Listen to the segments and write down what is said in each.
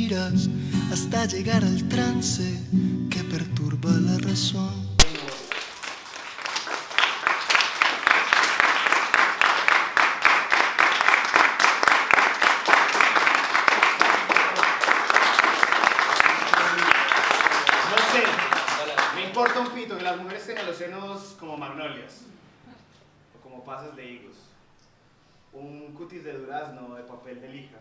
mentiras hasta llegar al trance que perturba la razón. Importa un pito que las mujeres tengan los senos como magnolias o como pasas de higos, un cutis de durazno de papel de lija.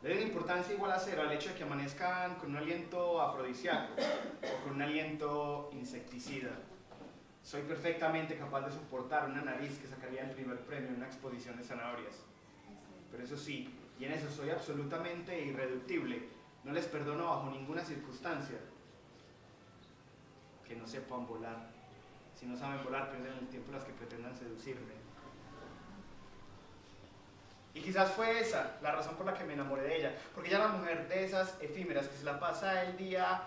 Le doy una importancia igual a cero al hecho de que amanezcan con un aliento afrodisíaco o con un aliento insecticida. Soy perfectamente capaz de soportar una nariz que sacaría el primer premio en una exposición de zanahorias. Pero eso sí, y en eso soy absolutamente irreductible, no les perdono bajo ninguna circunstancia que no sepan volar. Si no saben volar, pierden el tiempo las que pretendan seducirme. Y quizás fue esa la razón por la que me enamoré de ella, porque ella era una mujer de esas efímeras que se la pasa el día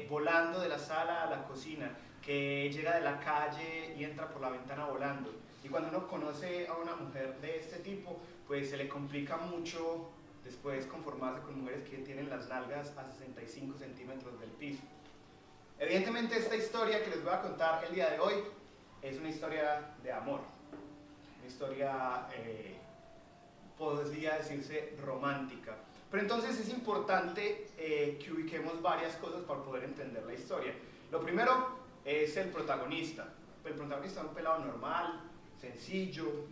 volando de la sala a la cocina, que llega de la calle y entra por la ventana volando. Y cuando uno conoce a una mujer de este tipo, pues se le complica mucho después conformarse con mujeres que tienen las nalgas a 65 centímetros del piso. Evidentemente esta historia que les voy a contar el día de hoy es una historia de amor, una historia, podría decirse, romántica. Pero entonces es importante que ubiquemos varias cosas para poder entender la historia. Lo primero es el protagonista. El protagonista es un pelado normal, sencillo,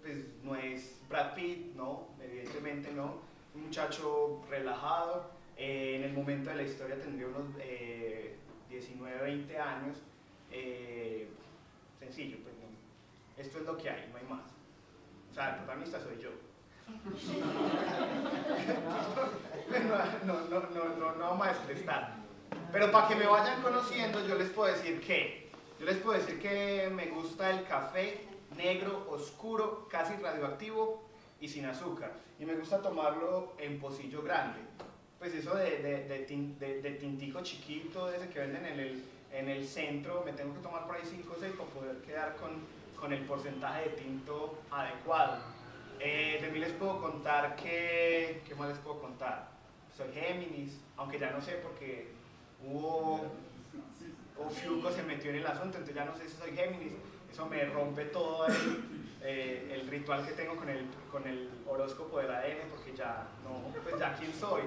pues no es Brad Pitt, no, evidentemente no, un muchacho relajado, en el momento de la historia tendría unos 19, 20 años, sencillo, pues no. Esto es lo que hay, no hay más. O sea, el protagonista soy yo. No vamos a desprestar. Pero para que me vayan conociendo, yo les puedo decir que me gusta el café negro, oscuro, casi radioactivo y sin azúcar. Y me gusta tomarlo en pocillo grande. Pues eso de tintico chiquito, de ese que venden en el centro, me tengo que tomar por ahí 5 o 6 para poder quedar con el porcentaje de tinto adecuado. De mí les puedo contar ¿qué más les puedo contar? Soy Géminis, aunque ya no sé porque Fiuco se metió en el asunto, entonces ya no sé si soy Géminis. Eso me rompe todo el ritual que tengo con el horóscopo del ADN, porque ya, no, pues ya quién soy.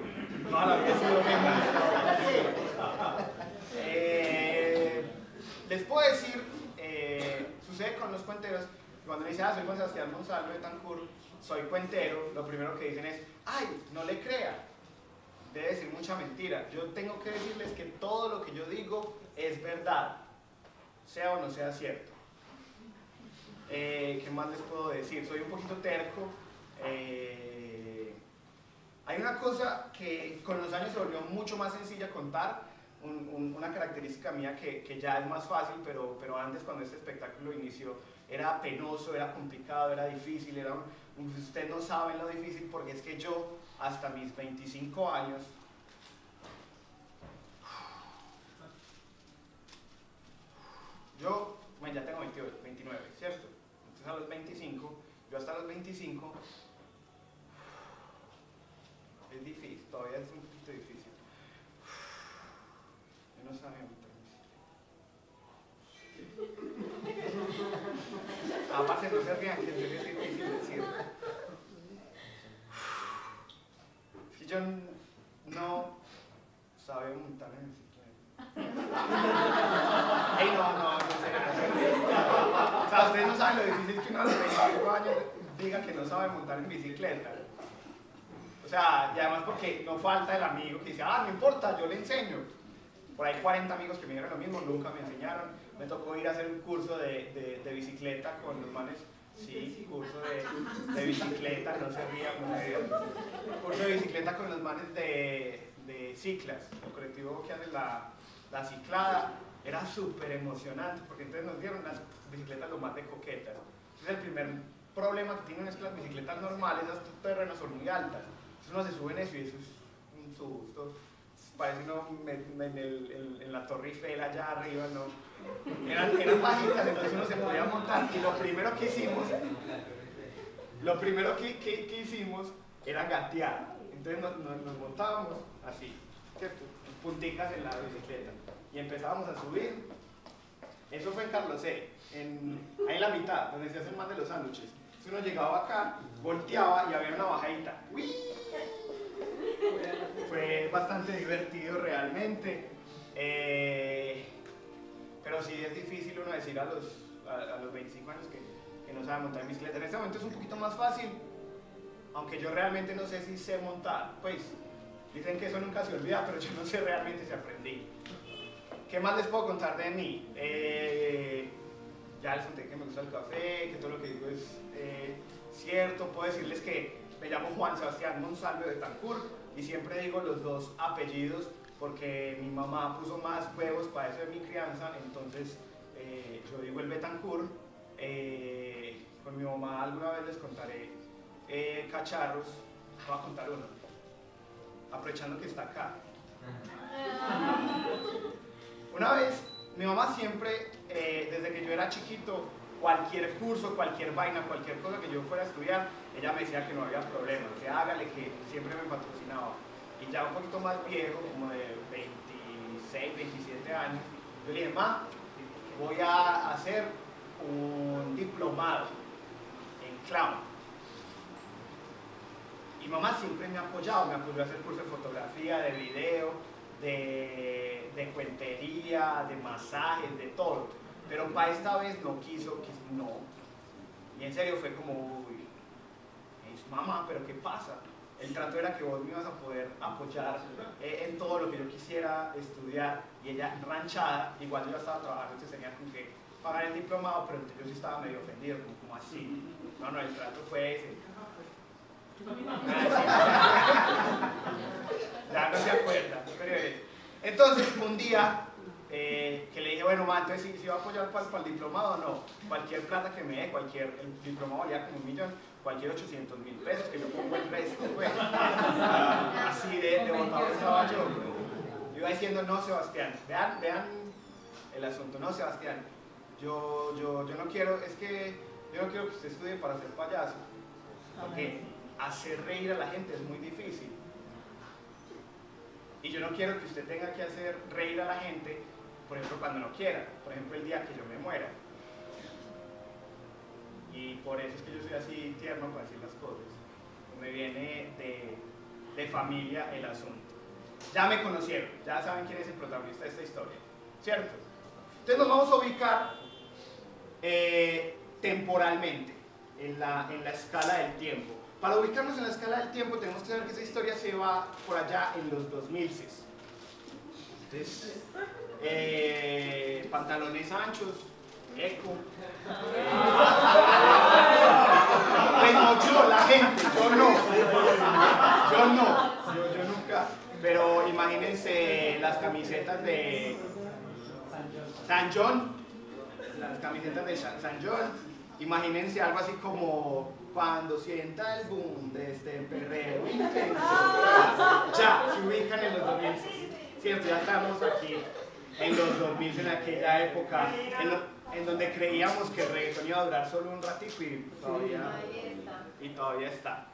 No, a la vez he sido les puedo decir, sucede con los cuenteros, cuando me dicen, soy Juan Sebastián Gonzalo de Tancur, soy cuentero, lo primero que dicen es, ay, no le crea, debe decir mucha mentira. Yo tengo que decirles que todo lo que yo digo es verdad, sea o no sea cierto. ¿Qué más les puedo decir? Soy un poquito terco. Hay una cosa que con los años se volvió mucho más sencilla contar, una característica mía que ya es más fácil, pero antes cuando este espectáculo inició era penoso, era complicado, era difícil, ustedes no saben lo difícil, porque es que yo hasta mis 25 años ya tengo 28, 29, ¿cierto? Entonces a los 25, yo hasta los 25, es difícil, todavía es un poquito difícil. Yo no sabía montar bicicleta. Aparte no se rían, que es difícil decir. Si yo no sabía montar en bicicleta. Ey, no sé. O sea, ustedes no saben lo difícil que uno a los 25 años diga que no sabe montar en bicicleta. O sea, y además porque no falta el amigo que dice, no importa, yo le enseño. Por ahí 40 amigos que me dijeron lo mismo, nunca me enseñaron. Me tocó ir a hacer un curso de bicicleta con los manes. Sí, curso de bicicleta, no se rían. Curso de bicicleta con los manes de Ciclas, el colectivo que hace la ciclada. Era súper emocionante porque entonces nos dieron las bicicletas lo más de coquetas. Entonces el primer problema que tienen es que las bicicletas normales, esas terrenos son muy altas. Entonces uno se sube en eso y eso es un susto. Parece uno en la Torre Eiffel allá arriba, ¿no? Eran bajitas, entonces uno se podía montar. Y lo primero que hicimos era gatear. Entonces nos montábamos así, ¿cierto? Punticas en la bicicleta. Y empezábamos a subir. Eso fue en Carlos C. Ahí en la mitad, donde se hacen más de los sándwiches. Entonces uno llegaba acá, volteaba y había una bajadita. ¡Uy! Fue bastante divertido realmente. Pero sí es difícil uno decir a los 25 años que no sabe montar en bicicleta. En este momento es un poquito más fácil, aunque yo realmente no sé si sé montar. Pues dicen que eso nunca se olvida, pero yo no sé realmente si aprendí. ¿Qué más les puedo contar de mí? Ya les conté que me gusta el café, que todo lo que digo es cierto. Puedo decirles que me llamo Juan Sebastián Monsalve de Betancourt y siempre digo los dos apellidos porque mi mamá puso más huevos para eso de mi crianza, entonces yo digo el Betancourt. Con mi mamá alguna vez les contaré cacharros. Voy a contar uno, aprovechando que está acá. Una vez, mi mamá siempre, desde que yo era chiquito, cualquier curso, cualquier vaina, cualquier cosa que yo fuera a estudiar, ella me decía que no había problema, que hágale, que siempre me patrocinaba. Y ya un poquito más viejo, como de 26, 27 años, yo le dije, ma, voy a hacer un diplomado en clown. Y mamá siempre me ha apoyado, me apoyó a hacer cursos de fotografía, de video, de cuentería, de masajes, de todo. Pero para esta vez no quiso, no. Y en serio fue como, uy, mamá, pero ¿qué pasa? El trato era que vos me ibas a poder apoyar en todo lo que yo quisiera estudiar. Y ella, ranchada, igual yo ya estaba trabajando, entonces tenía como que pagar el diplomado, pero yo sí estaba medio ofendido, como así. No, el trato fue ese. Ya no se acuerda. Entonces, un día que le dije, bueno, ma, entonces si va a apoyar para el diplomado o no, cualquier plata que me dé, el diplomado valía como 1 millón, cualquier 800.000 pesos, que yo pongo el resto, pues. Así de botado estaba yo. Yo iba diciendo, no, Sebastián, vean el asunto, no, Sebastián, yo no quiero, es que yo no quiero que usted estudie para ser payaso, porque hacer reír a la gente es muy difícil. Y yo no quiero que usted tenga que hacer reír a la gente, por ejemplo, cuando no quiera, por ejemplo, el día que yo me muera. Y por eso es que yo soy así tierno para decir las cosas. Me viene de familia el asunto. Ya me conocieron, ya saben quién es el protagonista de esta historia, ¿cierto? Entonces nos vamos a ubicar temporalmente, en la escala del tiempo. Para ubicarnos en la escala del tiempo tenemos que saber que esa historia se va por allá en los 2000. Entonces, pantalones anchos, eco. Bueno, yo, la gente, yo nunca. Pero imagínense las camisetas de San John, las camisetas de San John. Imagínense algo así como cuando sienta el boom de este perreo intenso. Ya, se ubican en los 2000. Cierto, ya estamos aquí en los 2000, en aquella época en donde creíamos que el reggaetón iba a durar solo un ratito y todavía está.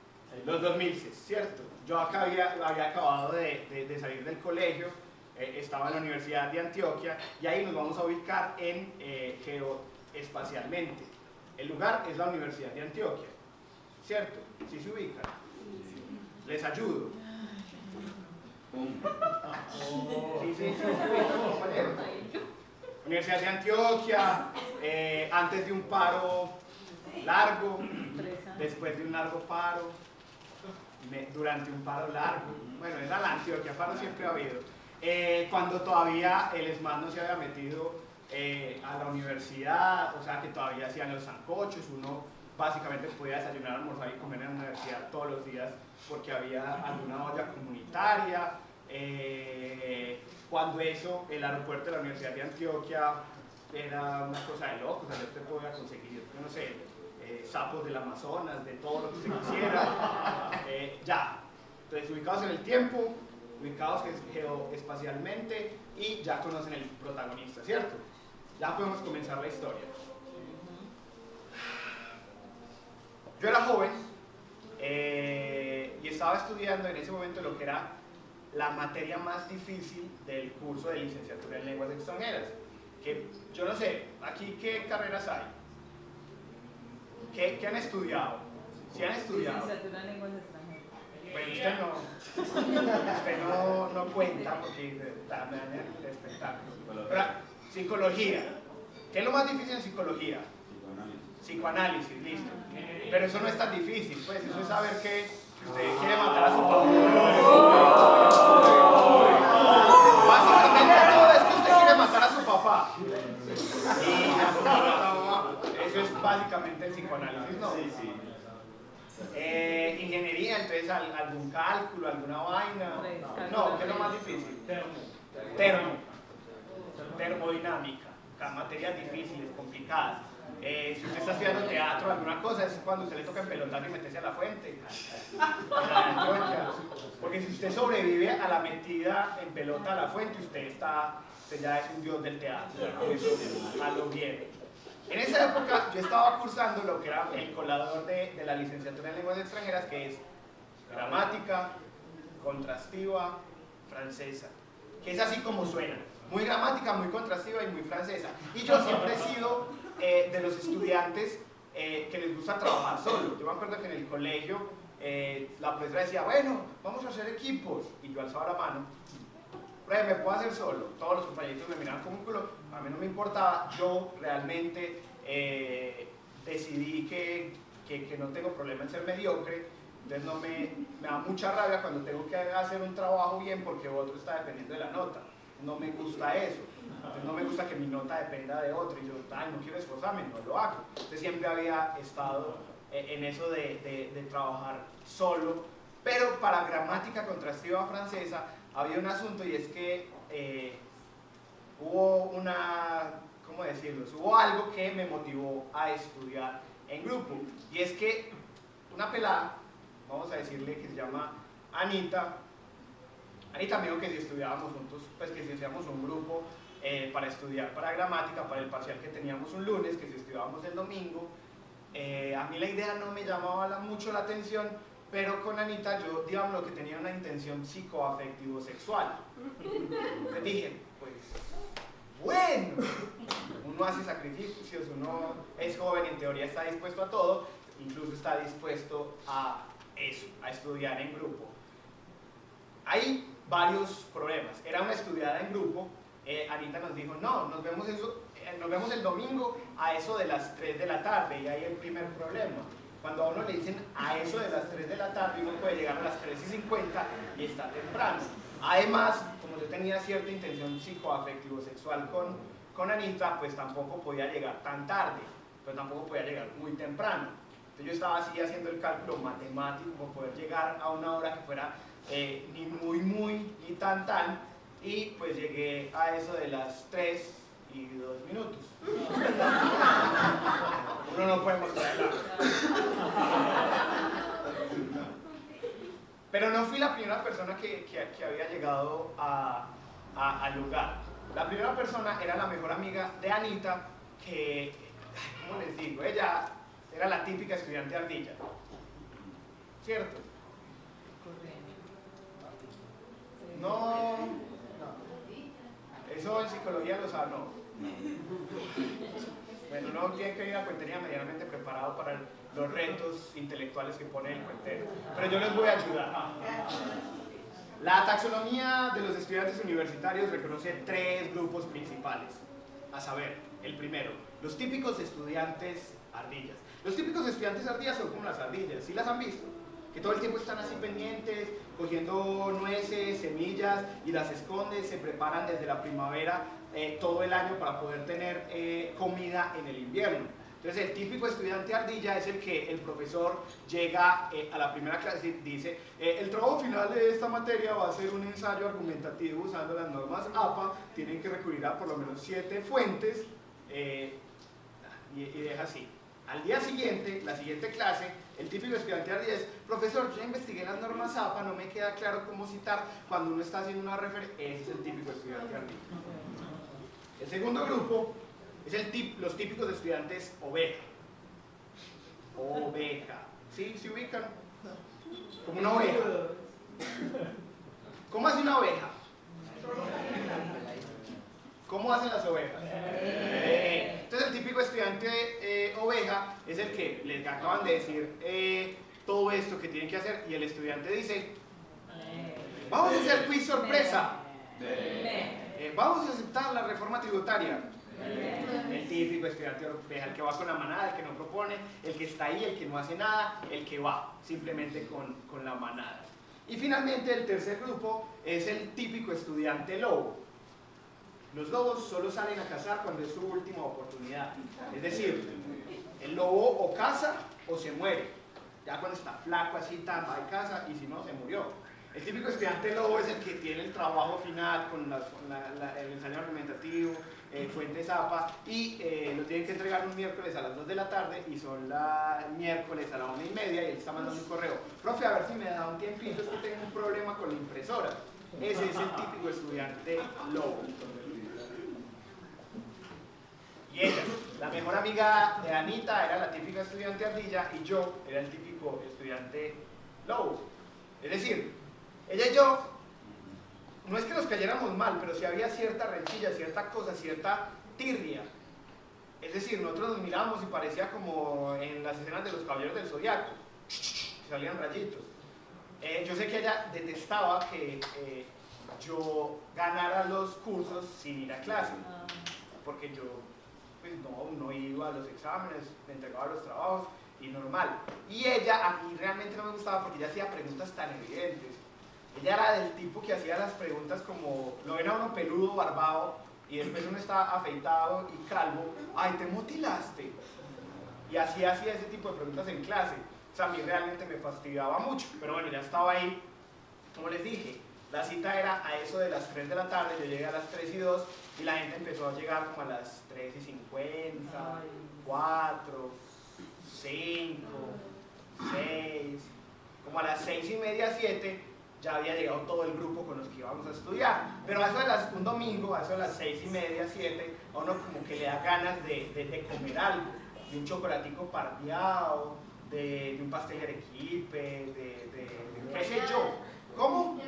Los 2000, ¿cierto? Yo acá había acabado de salir del colegio, estaba en la Universidad de Antioquia y ahí nos vamos a ubicar en geoespacialmente. El lugar es la Universidad de Antioquia, ¿cierto? ¿Sí se ubican? Les ayudo. Sí, compañeros. Universidad de Antioquia, antes de un paro largo, después de un largo paro, durante un paro largo. Bueno, era la Antioquia, paro siempre ha habido. Cuando todavía el ESMAD no se había metido a la universidad, o sea que todavía hacían los sancochos, uno básicamente podía desayunar, almorzar y comer en la universidad todos los días porque había alguna olla comunitaria. Cuando eso, el aeropuerto de la Universidad de Antioquia era una cosa de locos, o sea, usted podía conseguir, yo no sé, sapos del Amazonas, de todo lo que se quisiera. Ya, entonces ubicados en el tiempo, ubicados geoespacialmente y ya conocen el protagonista, ¿cierto? Ya podemos comenzar la historia. Yo era joven y estaba estudiando en ese momento lo que era la materia más difícil del curso de licenciatura en lenguas extranjeras. Que yo no sé, aquí qué carreras hay, ¿qué han estudiado? ¿Sí han estudiado? Licenciatura en lenguas extranjeras. Bueno, usted no cuenta porque está en el espectáculo. Pero, psicología. ¿Qué es lo más difícil en psicología? Psicoanálisis, listo. Pero eso no es tan difícil, pues eso es saber que usted quiere matar a su papá. Básicamente todo es que usted quiere matar a su papá. Y eso es básicamente el psicoanálisis, ¿no? Ingeniería, entonces algún cálculo, alguna vaina. No, ¿qué es lo más difícil? Termodinámica, materias difíciles, complicadas. Si usted está estudiando teatro o alguna cosa, es cuando usted le toca empelotar y meterse a la fuente. Porque si usted sobrevive a la metida en pelota a la fuente, usted ya es un dios del teatro. Eso a lo bien. En esa época yo estaba cursando lo que era el colador de la licenciatura en lenguas extranjeras, que es gramática, contrastiva, francesa, que es así como suena, muy gramática, muy contrastiva y muy francesa. Y yo siempre he sido de los estudiantes que les gusta trabajar solo. Yo me acuerdo que en el colegio la profesora decía, bueno, vamos a hacer equipos, y yo alzaba la mano. Me puedo hacer solo. Todos los compañeritos me miraban como un culo, a mí no me importaba. Yo realmente decidí que no tengo problema en ser mediocre, entonces me da mucha rabia cuando tengo que hacer un trabajo bien porque otro está dependiendo de la nota. No me gusta eso, entonces no me gusta que mi nota dependa de otro, y yo, no quiero esforzarme, no lo hago. Entonces siempre había estado en eso de trabajar solo, pero para gramática contrastiva francesa había un asunto, y es que hubo ¿cómo decirlo? Hubo algo que me motivó a estudiar en grupo, y es que una pelada, vamos a decirle que se llama Anita me dijo que si estudiábamos juntos, pues que si hacíamos un grupo para estudiar para gramática, para el parcial que teníamos un lunes, que si estudiábamos el domingo. A mí la idea no me llamaba mucho la atención, pero con Anita yo, digamos, lo que tenía una intención psicoafectivo-sexual. Entonces dije, pues, bueno, uno hace sacrificios, uno es joven y en teoría está dispuesto a todo, incluso está dispuesto a eso, a estudiar en grupo. Hay varios problemas. Era una estudiada en grupo. Anita nos dijo, no, nos vemos el domingo a eso de las 3 de la tarde, y ahí el primer problema. Cuando a uno le dicen a eso de las 3 de la tarde, uno puede llegar a las 3:50 y está temprano. Además, como yo tenía cierta intención psicoafectivo-sexual con Anita, pues tampoco podía llegar tan tarde, pero tampoco podía llegar muy temprano. Entonces yo estaba así haciendo el cálculo matemático para poder llegar a una hora que fuera ni muy ni tan, y pues llegué a eso de las 3:02. Uno no puede mostrar el Pero no fui la primera persona que había llegado al lugar. La primera persona era la mejor amiga de Anita, que, ¿cómo les digo? Ella era la típica estudiante ardilla, ¿cierto? No, eso en psicología lo sabe, no. Bueno, uno tiene que ir a cuentería medianamente preparado para los retos intelectuales que pone el cuentero, pero yo les voy a ayudar. La taxonomía de los estudiantes universitarios reconoce 3 grupos principales, a saber, el primero, los típicos estudiantes ardillas. Los típicos estudiantes ardillas son como las ardillas, ¿sí las han visto? Que todo el tiempo están así pendientes, cogiendo nueces, semillas, y las esconden, se preparan desde la primavera todo el año para poder tener comida en el invierno. Entonces el típico estudiante ardilla es el que el profesor llega a la primera clase y dice, el trabajo final de esta materia va a ser un ensayo argumentativo usando las normas APA, tienen que recurrir a por lo menos 7 fuentes, y deja así. Al día siguiente, la siguiente clase, el típico estudiante ardilla es, profesor, yo ya investigué las normas APA, no me queda claro cómo citar cuando uno está haciendo una referencia. Ese es el típico estudiante ardilla. El segundo grupo es los típicos estudiantes oveja. Oveja. ¿Sí? ¿Se ubican? Como una oveja. ¿Cómo hace una oveja? ¿Cómo hacen las ovejas? Entonces el típico estudiante oveja es el que les acaban de decir todo esto que tienen que hacer y el estudiante dice, vamos a hacer quiz sorpresa. Vamos a aceptar la reforma tributaria. El típico estudiante oveja, el que va con la manada, el que no propone, el que está ahí, el que no hace nada, el que va simplemente con la manada. Y finalmente el tercer grupo es el típico estudiante lobo. Los lobos solo salen a cazar cuando es su última oportunidad. Es decir, el lobo o caza o se muere. Ya cuando está flaco así, tan va y caza, y si no, se murió. El típico estudiante lobo es el que tiene el trabajo final con el ensayo argumentativo, fuente zapa, y lo tienen que entregar un miércoles a las 2 de la tarde y son miércoles a la 1:30 y él está mandando un correo. Profe, a ver si me da un tiempito, es que tengo un problema con la impresora. Ese es el típico estudiante lobo. Y ella, la mejor amiga de Anita, era la típica estudiante ardilla y yo era el típico estudiante lobo. Es decir, ella y yo, no es que nos cayéramos mal, pero sí había cierta rencilla, cierta cosa, cierta tirria. Es decir, nosotros nos mirábamos y parecía como en las escenas de los Caballeros del Zodiaco, salían rayitos. Yo sé que ella detestaba que yo ganara los cursos sin ir a clase, porque yo pues no iba a los exámenes, me entregaba los trabajos y normal. Y ella a mí realmente no me gustaba porque ella hacía preguntas tan evidentes. Ella era del tipo que hacía las preguntas como, lo ven a uno peludo, barbado, y después uno está afeitado y calvo, ¡ay, te mutilaste! Y así hacía ese tipo de preguntas en clase. O sea, a mí realmente me fastidiaba mucho, pero bueno, ya estaba ahí. Como les dije, la cita era a eso de las 3 de la tarde, yo llegué a las 3:02 y la gente empezó a llegar como a las 3:50, 4, 5, 6, como a las 6:30, 7, ya había llegado todo el grupo con los que íbamos a estudiar. Pero a eso de un domingo, a eso de las 6:30, 7, a uno como que le da ganas de comer algo, de un chocolatico pardeado, de un pastel de arequipe, de qué sé yo. ¿Cómo?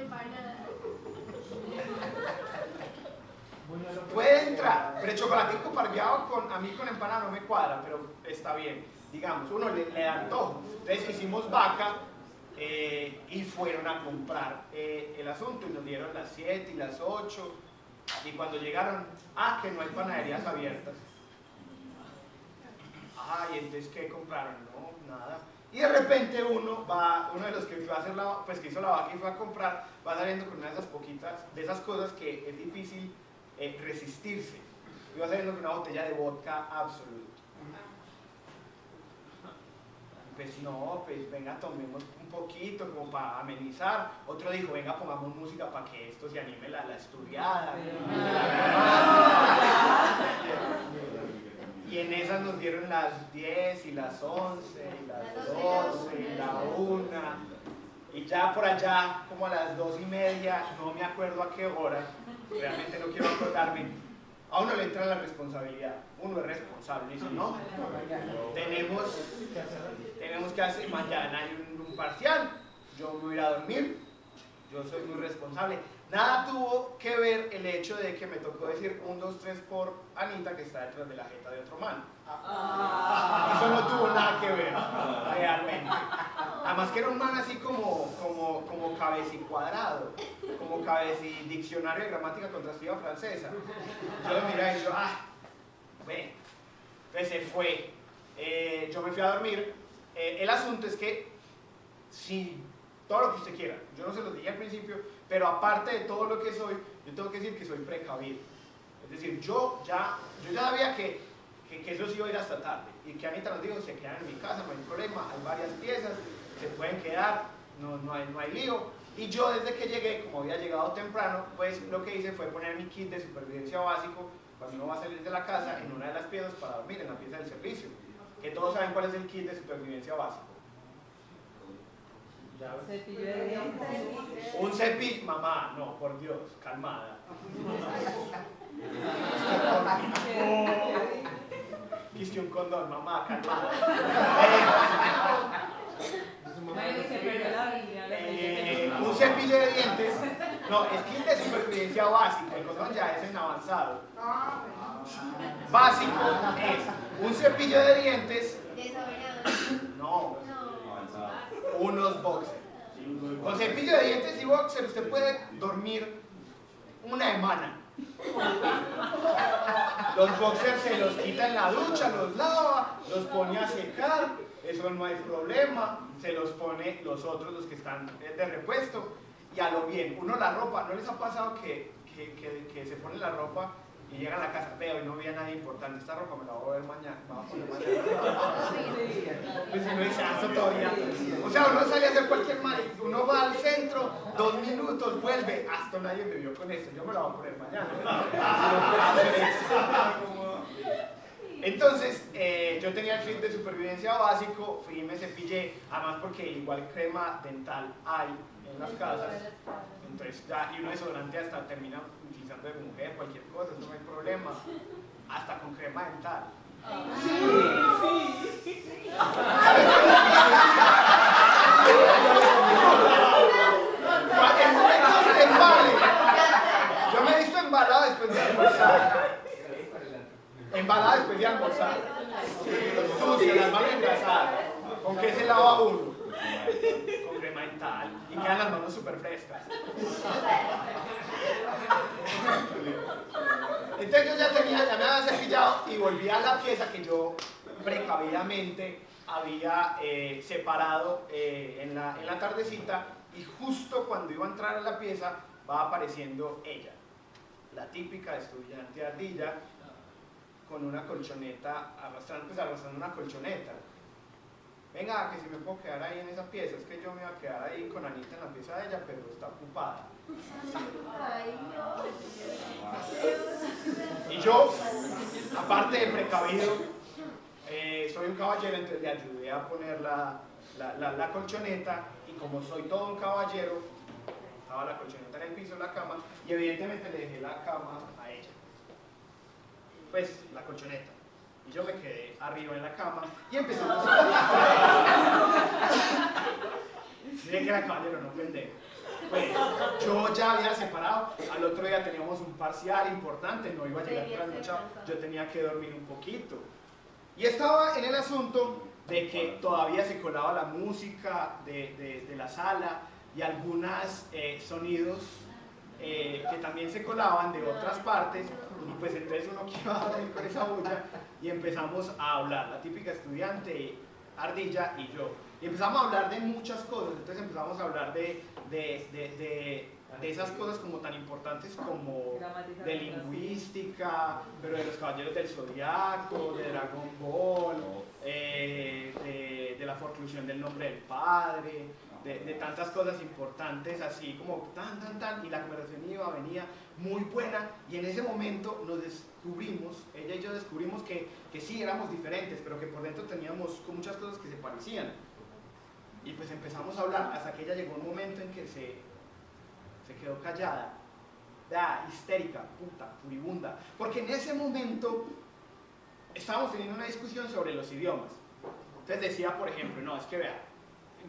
Puede entrar, pero el chocolatico pardeado a mí con empanada no me cuadra, pero está bien. Digamos, uno le da antojo. Entonces hicimos vaca y fueron a comprar el asunto y nos dieron las 7 y las 8 y cuando llegaron, que no hay panaderías abiertas. Y entonces ¿qué compraron? No, nada. Y de repente uno de los que fue a hacer que hizo la vaca y fue a comprar, va saliendo con una de esas poquitas, de esas cosas que es difícil resistirse. Y va saliendo con una botella de vodka Absolut. Pues no, pues venga, tomemos un poquito como para amenizar. Otro dijo, venga, pongamos música para que esto se anime la estudiada. Y en esas nos dieron las 10 y las 11 y las 12 y la 1. Y ya por allá, como a las 2:30, no me acuerdo a qué hora, realmente no quiero acordarme, a uno le entra la responsabilidad. Uno es responsable, dice, no, tenemos que hacer, mañana hay un parcial, yo me voy a ir a dormir, yo soy muy responsable. Nada tuvo que ver el hecho de que me tocó decir 1, 2, 3 por Anita, que está detrás de la jeta de otro man. Eso no tuvo nada que ver, realmente. Además que era un man así como cabecicuadrado, como diccionario de gramática contrastiva francesa. Yo lo miré y yo, bueno, pues se fue. Yo me fui a dormir. El asunto es que, sí, todo lo que usted quiera, yo no se lo dije al principio, pero aparte de todo lo que soy, yo tengo que decir que soy precavido. Es decir, yo ya sabía que eso sí iba a ir hasta tarde, y que Anita nos dijo, se quedan en mi casa, no hay problema, hay varias piezas, se pueden quedar, no hay lío. Y yo desde que llegué, como había llegado temprano, pues lo que hice fue poner mi kit de supervivencia básico, cuando uno va a salir de la casa, en una de las piezas para dormir, en la pieza del servicio. Que todos saben cuál es el kit de supervivencia básico. Cepillo de dientes. Un cepillo, mamá, no, por Dios, calmada. Quisiste un condón, mamá, calmada. Bueno, se perdió la Biblia. Un cepillo de dientes. No, es kit de supervivencia básico. El condón ya es en avanzado. Básico es un cepillo de dientes. No, unos boxers. Con cepillo de dientes y boxer usted puede dormir una semana. Los boxers se los quita en la ducha, los lava, los pone a secar, eso no hay problema, se los pone los otros, los que están de repuesto, y a lo bien. Uno la ropa, ¿no les ha pasado que se pone la ropa y llega a la casa, veo y no vi a nadie importante, esta ropa me la voy a ver mañana, me la voy a poner mañana? Pues uno dice, eso todavía. O sea, uno sale a hacer cualquier mal, uno va al centro, 2 minutos, vuelve, hasta nadie me vio con esto, yo me la voy a poner mañana. Entonces, yo tenía el kit de supervivencia básico, fui y me cepillé, además porque igual crema dental hay en las casas, entonces ya, y uno desodorante hasta termina utilizando de mujer, cualquier cosa, eso no hay problema, hasta con crema dental. En momentos de embale, yo me he visto embalado después de almorzar. Embalada después de almorzar. Sucia, las manos engrasadas. ¿Con qué se lava uno? Con crema dental. Y quedan las manos súper frescas. Entonces yo ya me había cepillado y volví a la pieza que yo precavidamente había separado en la tardecita, y justo cuando iba a entrar a la pieza va apareciendo ella, la típica estudiante ardilla, con una colchoneta, arrastrando una colchoneta. Venga, que si me puedo quedar ahí en esa pieza, es que yo me iba a quedar ahí con Anita en la pieza de ella, pero está ocupada. Y yo, aparte de precavido, soy un caballero, entonces le ayudé a poner la colchoneta, y como soy todo un caballero, estaba la colchoneta en el piso de la cama, y evidentemente le dejé la cama a ella. Pues, la colchoneta. Y yo me quedé arriba en la cama y empezamos a... Dije que era caballero, no pendejo. Pues, yo ya había separado, al otro día teníamos un parcial importante, no iba a llegar trasnochado, yo tenía que dormir un poquito. Y estaba en el asunto de que todavía se colaba la música de la sala y algunos sonidos que también se colaban de otras partes, y pues entonces uno que iba a dormir con esa bulla, y empezamos a hablar, la típica estudiante ardilla y yo, y empezamos a hablar de muchas cosas. Entonces empezamos a hablar de esas cosas como tan importantes como de lingüística, pero de los Caballeros del Zodiaco, de Dragon Ball, de la forclusión del nombre del padre, de tantas cosas importantes así como tan, y la conversación venía muy buena, y en ese momento nos descubrimos, ella y yo descubrimos que sí éramos diferentes, pero que por dentro teníamos muchas cosas que se parecían. Y pues empezamos a hablar hasta que ella llegó a un momento en que se quedó callada, histérica, puta, furibunda, porque en ese momento estábamos teniendo una discusión sobre los idiomas. Entonces decía, por ejemplo, no, es que vea,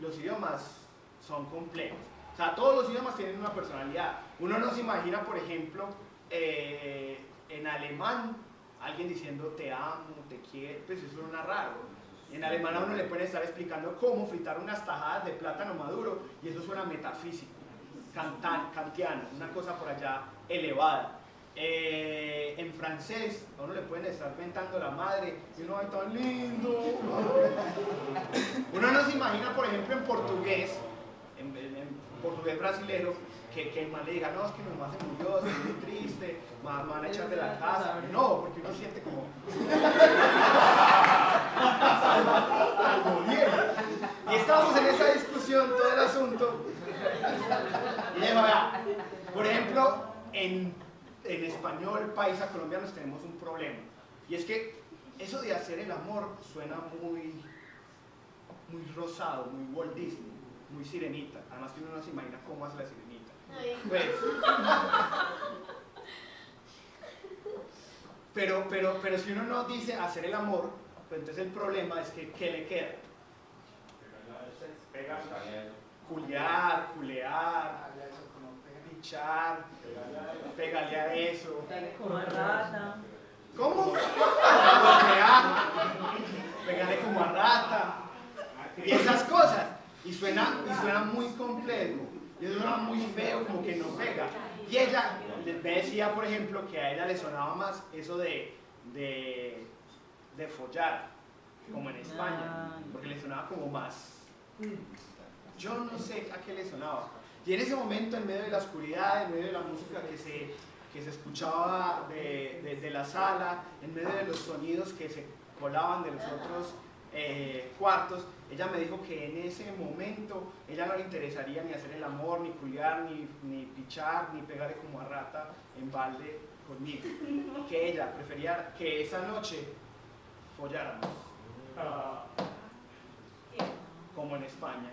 los idiomas son complejos. O sea, todos los idiomas tienen una personalidad. Uno no se imagina, por ejemplo, en alemán, alguien diciendo te amo, te quiero, pues eso suena raro. En alemán a uno le pueden estar explicando cómo fritar unas tajadas de plátano maduro, y eso suena metafísico, kantiano, una cosa por allá elevada. En francés a uno le pueden estar mentando la madre, y uno, ay, tan lindo. Uno no se imagina, por ejemplo, en portugués, en portugués brasilero, que el man le diga, no, es que mi mamá se murió, estoy muy triste, me van a echar de la casa. No, porque uno siente como... algo bien. Y estábamos en esa discusión, todo el asunto. Y le digo, vea, por ejemplo, en español, paisa, colombianos tenemos un problema. Y es que eso de hacer el amor suena muy rosado, muy Walt Disney, muy sirenita. Además que uno no se imagina cómo hace la sirenita. Pues, pero si uno no dice hacer el amor, pues entonces el problema es que ¿qué le queda? pega, culear, pichar, pegarle a eso. Dale como a rata. ¿Cómo? Golpear, pegarle como a rata y esas cosas. Y suena muy complejo, y suena muy feo, como que no pega. Y ella me decía, por ejemplo, que a ella le sonaba más eso de follar, como en España, porque le sonaba como más. Yo no sé a qué le sonaba. Y en ese momento, en medio de la oscuridad, en medio de la música que se escuchaba de la sala, en medio de los sonidos que se colaban de los otros cuartos, ella me dijo que en ese momento ella no le interesaría ni hacer el amor, ni culiar, ni pichar, ni pegarle como a rata en balde conmigo. Que ella prefería que esa noche folláramos. Como en España.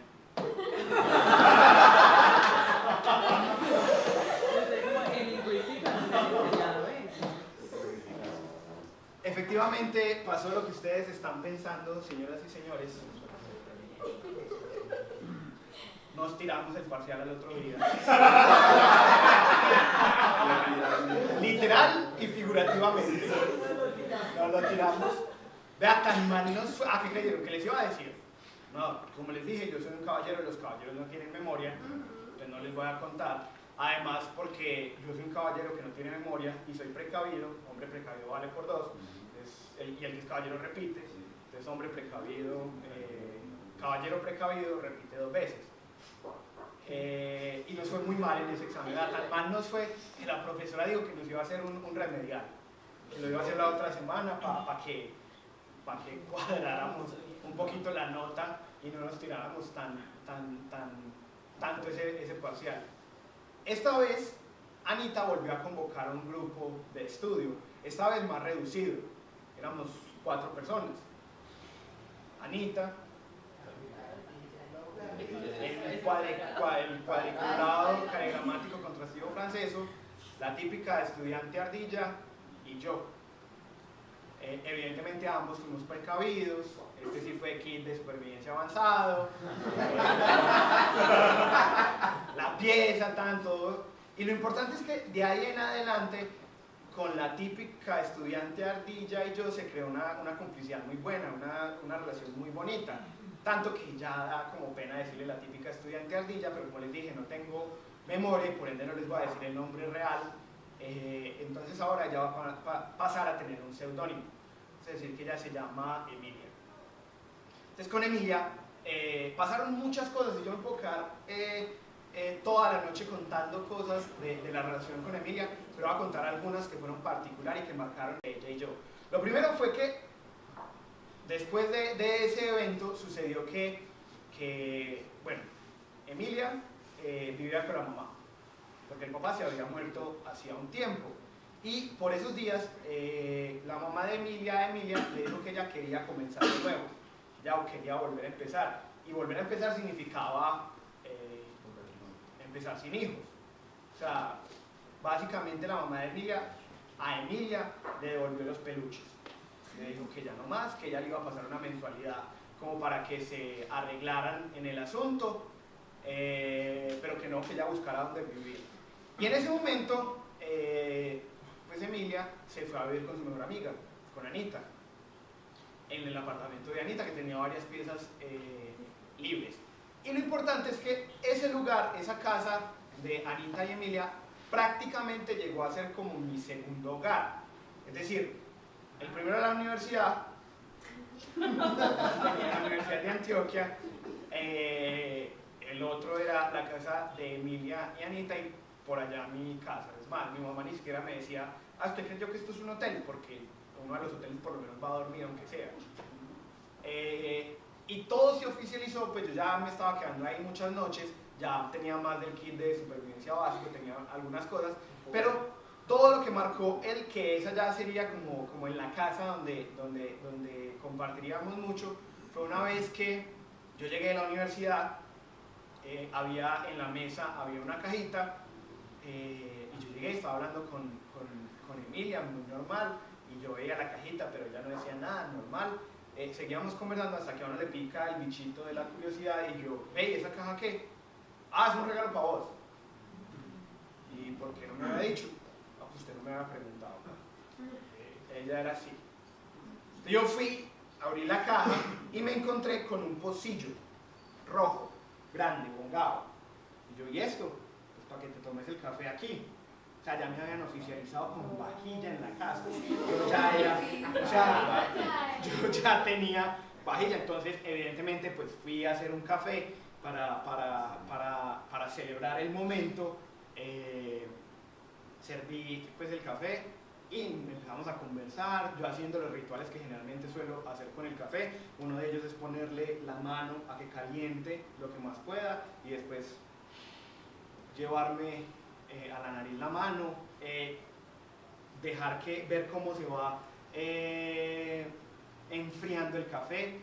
Efectivamente pasó lo que ustedes están pensando, señoras y señores. Nos tiramos el parcial al otro día. Literal y figurativamente. Nos lo tiramos. Vea, tan mal nos fue. ¿A qué creyeron? ¿Qué les iba a decir? No, como les dije, yo soy un caballero y los caballeros no tienen memoria, entonces no les voy a contar. Además, porque yo soy un caballero que no tiene memoria y soy precavido, hombre precavido vale por dos, y el que es caballero repite, entonces hombre precavido, caballero precavido repite 2 veces. Y nos fue muy mal en ese examen, tan mal nos fue que la profesora dijo que nos iba a hacer un remedial, que lo iba a hacer la otra semana para que cuadráramos un poquito la nota y no nos tiráramos tanto ese parcial. Esta vez Anita volvió a convocar a un grupo de estudio, esta vez más reducido, éramos 4 personas. Anita, el cuadriculado caligramático contrastivo franceso, la típica estudiante ardilla y yo. Evidentemente ambos fuimos precavidos, este sí fue kit de supervivencia avanzado, la pieza, tanto, y lo importante es que de ahí en adelante, con la típica estudiante ardilla y yo se creó una complicidad muy buena, una relación muy bonita, tanto que ya da como pena decirle la típica estudiante ardilla, pero como les dije, no tengo memoria y por ende no les voy a decir el nombre real, entonces ahora ella va a pasar a tener un seudónimo. Es decir, que ella se llama Emilia. Entonces con Emilia pasaron muchas cosas y yo me puedo quedar toda la noche contando cosas de la relación con Emilia, pero voy a contar algunas que fueron particulares y que marcaron ella y yo. Lo primero fue que después de ese evento sucedió que bueno, Emilia vivía con la mamá, porque el papá se había muerto hacía un tiempo. Y por esos días, la mamá de Emilia le dijo que ella quería comenzar de nuevo, ya quería volver a empezar. Y volver a empezar significaba empezar sin hijos. O sea, básicamente la mamá de Emilia, a Emilia le devolvió los peluches. Le dijo que ya no más, que ella le iba a pasar una mensualidad como para que se arreglaran en el asunto, pero que no, que ella buscara dónde vivir. Y en ese momento, pues Emilia se fue a vivir con su mejor amiga, con Anita, en el apartamento de Anita, que tenía varias piezas libres. Y lo importante es que ese lugar, esa casa de Anita y Emilia, prácticamente llegó a ser como mi segundo hogar. Es decir, el primero era la universidad, en la Universidad de Antioquia, el otro era la casa de Emilia y Anita, y por allá mi casa. Es más, mi mamá ni siquiera me decía, ¿usted creyó que esto es un hotel? Porque uno de los hoteles por lo menos va a dormir aunque sea. Y todo se oficializó, pues yo ya me estaba quedando ahí muchas noches, ya tenía más del kit de supervivencia básico, tenía algunas cosas, pero todo lo que marcó el que esa ya sería como en la casa donde compartiríamos mucho, fue una vez que yo llegué a la universidad, había en la mesa, había una cajita, y yo llegué, estaba hablando con Emilia, muy normal, y yo veía la cajita, pero ella no decía nada, normal, seguíamos conversando hasta que a uno le pica el bichito de la curiosidad y yo, hey, ¿esa caja qué? Ah, es un regalo para vos. ¿Y por qué no me había dicho? Ah, pues usted no me había preguntado. Ella era así. Yo fui, abrí la caja y me encontré con un pocillo rojo, grande, bongado. Y yo, ¿y esto? Pues para que te tomes el café aquí. O sea, ya me habían oficializado con vajilla en la casa. Yo ya era, o sea, yo ya tenía vajilla, entonces evidentemente pues fui a hacer un café para celebrar el momento. Serví pues el café y empezamos a conversar, yo haciendo los rituales que generalmente suelo hacer con el café. Uno de ellos es ponerle la mano a que caliente lo que más pueda y después llevarme a la nariz la mano, ver cómo se va enfriando el café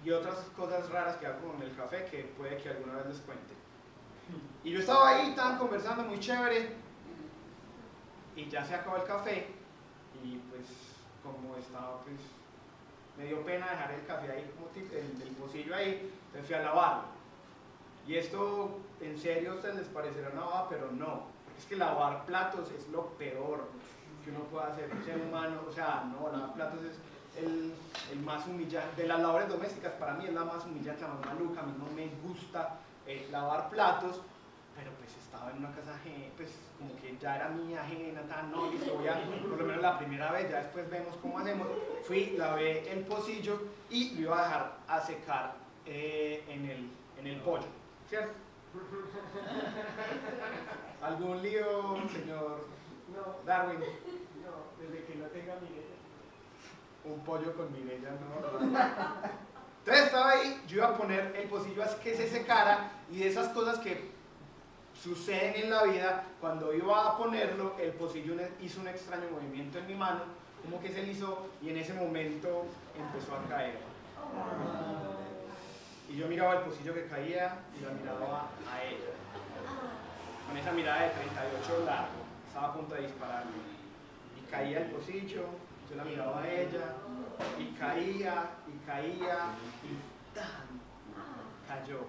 y otras cosas raras que hago con el café que puede que alguna vez les cuente. Y yo estaba ahí, estaban conversando muy chévere y ya se acabó el café y pues como estaba pues me dio pena dejar el café ahí como el pocillo ahí, entonces fui a lavarlo. Y esto en serio a ustedes les parecerá una bobada, pero no, porque es que lavar platos es lo peor que uno puede hacer un ser humano. O sea, no, lavar platos es el más humillante de las labores domésticas. Para mí es la más humillante, la más maluca. A mí no me gusta lavar platos, pero pues estaba en una casa ajena, pues como que ya era mía ajena, no, listo, voy a, por lo menos la primera vez, ya después vemos cómo hacemos. Fui, lavé el pocillo y lo iba a dejar a secar en el pollo, ¿cierto? ¿Algún lío, señor Darwin? No, desde que no tenga Mireya. Un pollo con Mireya, no. Entonces estaba ahí, yo iba a poner el pocillo así que se secara y de esas cosas que suceden en la vida, cuando iba a ponerlo, el pocillo hizo un extraño movimiento en mi mano, como que se lisó y en ese momento empezó a caer. Y yo miraba el pocillo que caía y la miraba a ella, con esa mirada de 38 largo, estaba a punto de dispararme. Y caía el pocillo, yo la miraba a ella, y caía, y ¡tan! Cayó.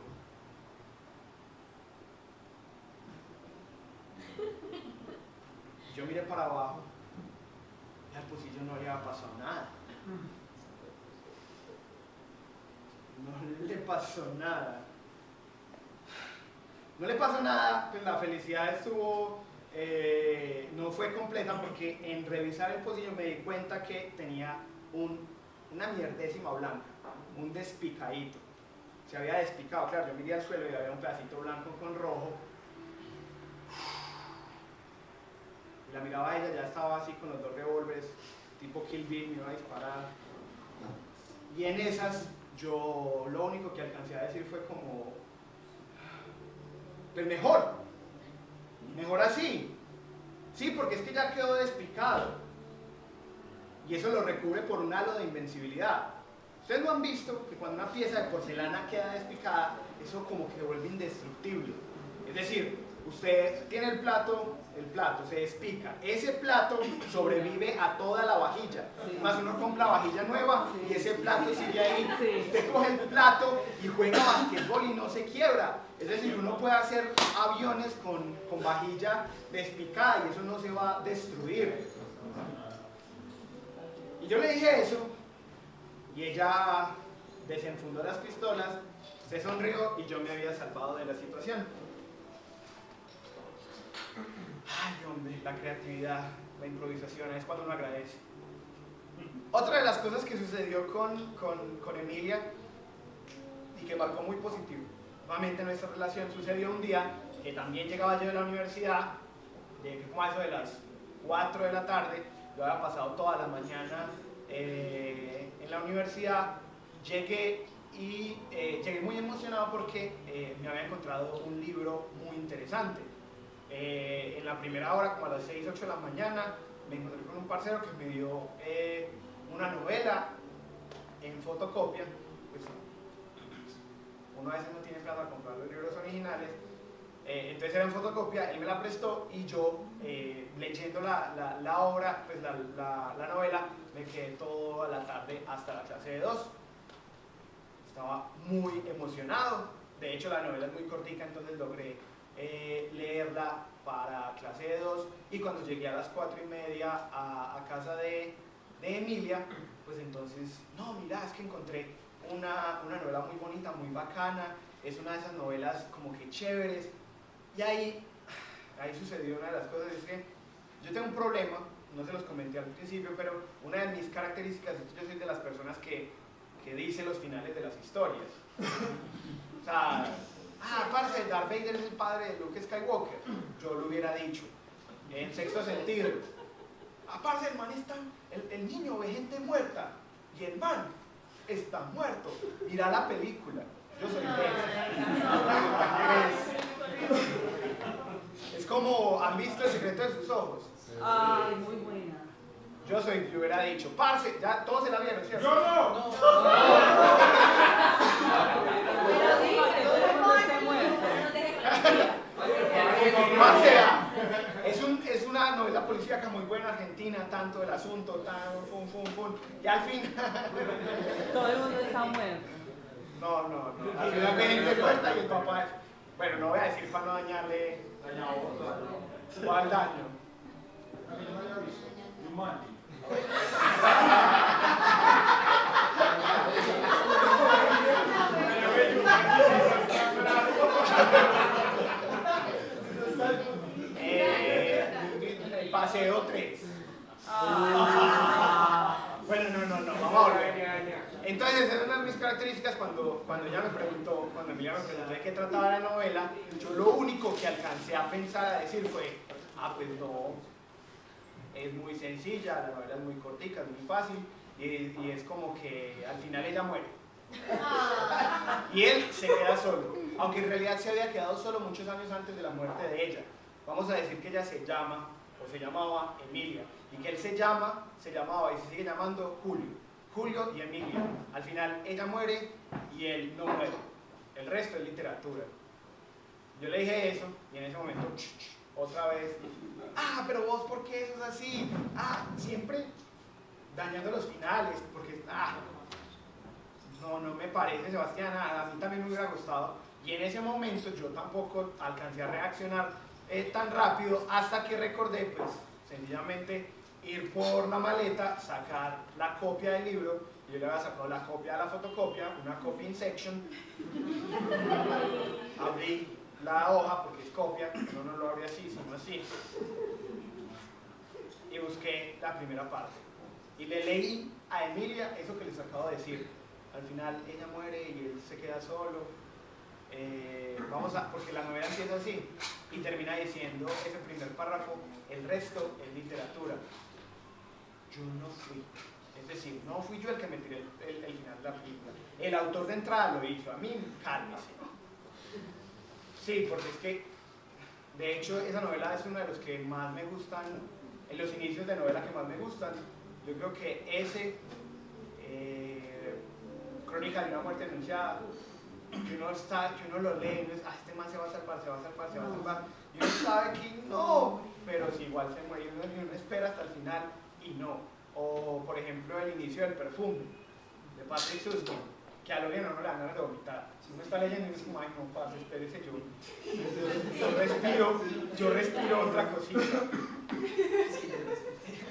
Yo miré para abajo y al pocillo no le había pasado nada. No le pasó nada. No le pasó nada, pues la felicidad estuvo, no fue completa porque en revisar el pocillo me di cuenta que tenía una mierdécima blanca, un despicadito. Se había despicado, claro, yo miré al suelo y había un pedacito blanco con rojo. Y la miraba a ella, ya estaba así con los dos revólveres, tipo Kill Bill, me iba a disparar. Y en esas, yo lo único que alcancé a decir fue como, pues mejor así. Sí, porque es que ya quedó despicado. Y eso lo recubre por un halo de invencibilidad. Ustedes lo han visto, que cuando una pieza de porcelana queda despicada, eso como que se vuelve indestructible. Es decir, usted tiene el plato se despica. Ese plato sobrevive a toda la vajilla. Más uno compra vajilla nueva y ese plato sigue ahí. Usted coge el plato y juega basquetbol y no se quiebra. Es decir, uno puede hacer aviones con vajilla despicada y eso no se va a destruir. Y yo le dije eso y ella desenfundó las pistolas, se sonrió y yo me había salvado de la situación. Ay, hombre, la creatividad, la improvisación, es cuando uno agradece. Otra de las cosas que sucedió con Emilia y que marcó muy positivo, nuevamente nuestra relación, sucedió un día que también llegaba yo de la universidad, llegué como a eso de las 4 de la tarde, yo había pasado toda la mañana en la universidad, llegué y llegué muy emocionado porque me había encontrado un libro muy interesante. En la primera hora, como a las 6, 8 de la mañana, me encontré con un parcero que me dio una novela en fotocopia. Pues, uno a veces no tiene plata para comprar los libros originales. Entonces era en fotocopia, él me la prestó y yo leyendo la obra, pues la novela, me quedé toda la tarde hasta la clase de 2. Estaba muy emocionado, de hecho la novela es muy cortica, entonces logré leerla para clase de 2 y cuando llegué a las 4:30 a casa de Emilia, pues entonces, no, mira, es que encontré una novela muy bonita, muy bacana, es una de esas novelas como que chéveres. Y ahí sucedió una de las cosas, es que yo tengo un problema, no se los comenté al principio, pero una de mis características es que yo soy de las personas que dice los finales de las historias. O sea, parce, Darth Vader es el padre de Luke Skywalker. Yo lo hubiera dicho. En Sexto Sentido. Parce, el man está, el niño ve gente muerta y el man está muerto. Mira la película. Yo soy es como, ¿han visto El secreto de sus ojos? Ay, muy buena. Yo hubiera dicho, parce, ya todos se la vieron, ¿cierto? ¡Yo no! Pero sí, que todo el mundo esté muerto. Parce, es una novela policíaca muy buena, argentina, tanto el asunto, tan, fun, y al final... Todo el mundo está muerto. No, al final ve gente muerta y el papá es... Bueno, no voy a decir para no dañarle... ¿Cuál daño? A mí no me había visto. Humanity. Paseo 3. Bueno, no, vamos a volver. Entonces, esa es una de mis características cuando ella me preguntó, cuando Emilia me preguntó de qué trataba la novela, yo lo único que alcancé a pensar, a decir fue, pues no, es muy sencilla, la novela es muy cortica, es muy fácil, y es como que al final ella muere. Y él se queda solo, aunque en realidad se había quedado solo muchos años antes de la muerte de ella. Vamos a decir que ella se llama, o se llamaba Emilia, y que él se llamaba y se sigue llamando Julio y Emilia. Al final ella muere y él no muere. El resto es literatura. Yo le dije eso y en ese momento, otra vez, pero vos, ¿por qué eso es así? Siempre dañando los finales, porque, no me parece, Sebastián, a mí también me hubiera gustado. Y en ese momento yo tampoco alcancé a reaccionar tan rápido hasta que recordé, pues, sencillamente ir por la maleta, sacar la copia del libro. Yo le había sacado la copia de la fotocopia, una copy section. Abrí la hoja, porque es copia, no lo abrí así, sino así. Y busqué la primera parte. Y le leí a Emilia eso que les acabo de decir. Al final ella muere y él se queda solo. Porque la novela empieza así y termina diciendo ese primer párrafo, el resto es literatura. Yo no fui, es decir, no fui yo el que me tiré el final de la película. El autor de entrada lo hizo, a mí cálmese. Sí, porque es que, de hecho, esa novela es uno de los que más me gustan, en los inicios de novela que más me gustan. Yo creo que ese, Crónica de una muerte anunciada, que uno lo lee y uno es, este man se va a salvar, y uno sabe que no, pero si igual se muere, uno espera hasta el final y no. O por ejemplo el inicio del Perfume de Patrick Süskind, que a lo bien no le dan ganas de vomitar. Si uno está leyendo y uno es como, no, parce, espérese, yo respiro otra cosita.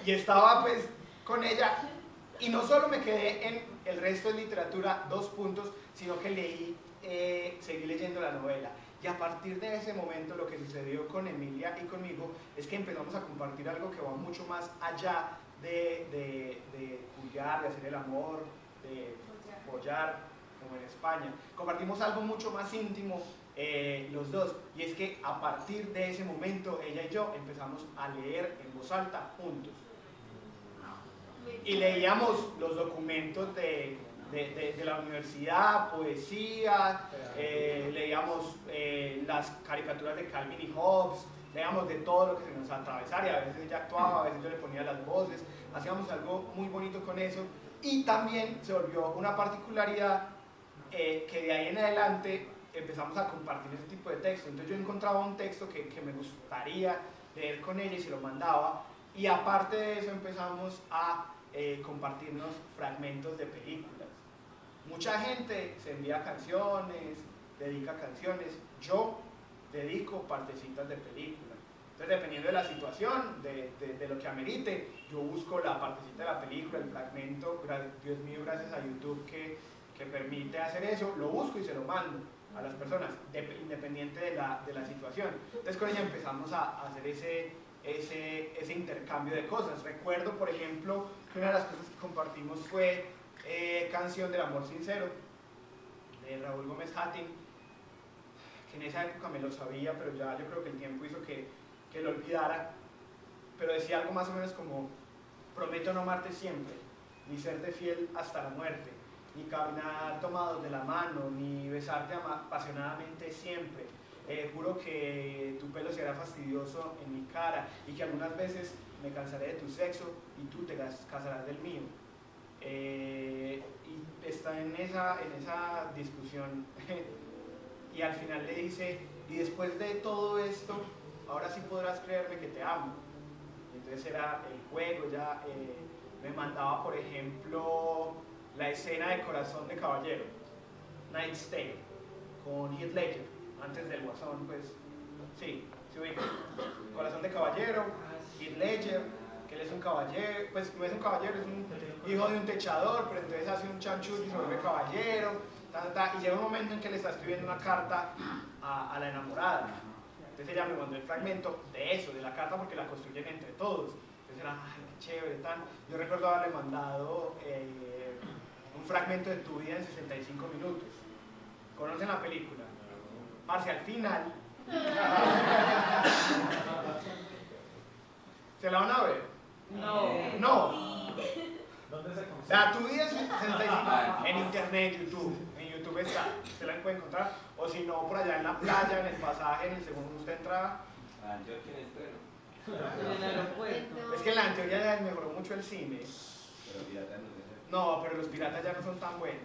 Y estaba pues con ella, y no solo me quedé en el resto de literatura, 2 puntos, sino que seguí leyendo la novela. Y a partir de ese momento lo que sucedió con Emilia y conmigo es que empezamos a compartir algo que va mucho más allá de jugar, de hacer el amor, de follar, como en España. Compartimos algo mucho más íntimo los dos, y es que a partir de ese momento ella y yo empezamos a leer en voz alta juntos. Y leíamos los documentos de la universidad, poesía, leíamos las caricaturas de Calvin y Hobbes, leíamos de todo lo que se nos atravesara, y a veces ella actuaba, a veces yo le ponía las voces, hacíamos algo muy bonito con eso, y también se volvió una particularidad que de ahí en adelante empezamos a compartir ese tipo de texto. Entonces yo encontraba un texto que me gustaría leer con ella y se lo mandaba, y aparte de eso empezamos a compartirnos fragmentos de películas. Mucha gente se envía canciones, dedica canciones, yo dedico partecitas de películas. Entonces, dependiendo de la situación, de lo que amerite, yo busco la partecita de la película, el fragmento. Dios mío, gracias a YouTube que permite hacer eso, lo busco y se lo mando a las personas, independiente de la situación. Entonces con ella empezamos a hacer ese intercambio de cosas. Recuerdo, por ejemplo, que una de las cosas que compartimos fue Canción del Amor Sincero, de Raúl Gómez Hattin, que en esa época me lo sabía, pero ya yo creo que el tiempo hizo que lo olvidara, pero decía algo más o menos como: prometo no amarte siempre, ni serte fiel hasta la muerte, ni caminar tomados de la mano, ni besarte apasionadamente siempre. Juro que tu pelo será fastidioso en mi cara y que algunas veces me cansaré de tu sexo y tú te casarás del mío. Y está en esa discusión y al final le dice: y después de todo esto, ahora sí podrás creerme que te amo. Y entonces era el juego. Ya me mandaba, por ejemplo, la escena de Corazón de Caballero, Knight's Tale, con Heath Ledger, antes del Guasón, pues, sí, ubica. Corazón de Caballero, Heath Ledger, que él es un caballero, pues no es un caballero, es un hijo de un techador, pero entonces hace un chanchullo y se vuelve caballero, y llega un momento en que le está escribiendo una carta a la enamorada. Entonces ella me mandó el fragmento de eso, de la carta, porque la construyen entre todos. Entonces era, ay, qué chévere, tan. Yo recuerdo haberle mandado un fragmento de Tu vida en 65 minutos. ¿Conocen la película? Parce, al final. ¿Se la van a ver? No. No. ¿Dónde se consigue? La Tu vida en 65 en internet, YouTube. En YouTube está, usted la puede encontrar. O si no, por allá en la playa, en el pasaje, en el segundo usted entra. Antioquia en estreno. En el aeropuerto. Es que en la teoría ya mejoró mucho el cine. Pero pirata no sé. No, pero los piratas ya no son tan buenos.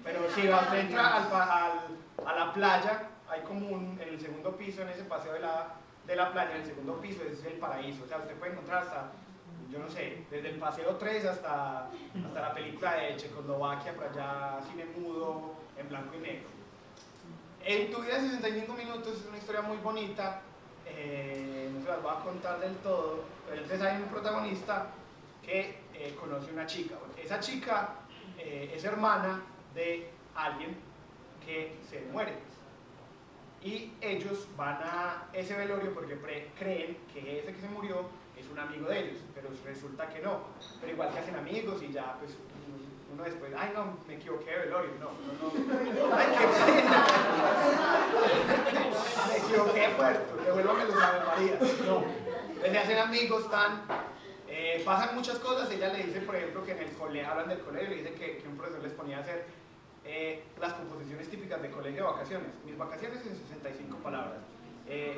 Pero si usted entra a la playa, hay como en el segundo piso, en ese paseo de la playa, en el segundo piso es el paraíso. O sea, usted puede encontrar hasta, yo no sé, desde el paseo 3 hasta la película de Checoslovaquia, por allá, cine mudo, en blanco y negro. En Tu vida en 65 minutos es una historia muy bonita, no se las voy a contar del todo, pero entonces hay un protagonista que conoce una chica. Bueno, esa chica es hermana de alguien que se muere. Y ellos van a ese velorio porque creen que ese que se murió es un amigo de ellos, pero resulta que no. Pero igual que hacen amigos y ya pues uno después, ay no, me equivoqué de velorio, no, ay qué pena, me equivoqué de puerto, devuélvame los Ave María, no. Entonces se hacen amigos, pasan muchas cosas. Ella le dice, por ejemplo, que en el colegio, hablan del colegio, le dice que un profesor les ponía a hacer las composiciones típicas de colegio de vacaciones. Mis vacaciones en 65 palabras,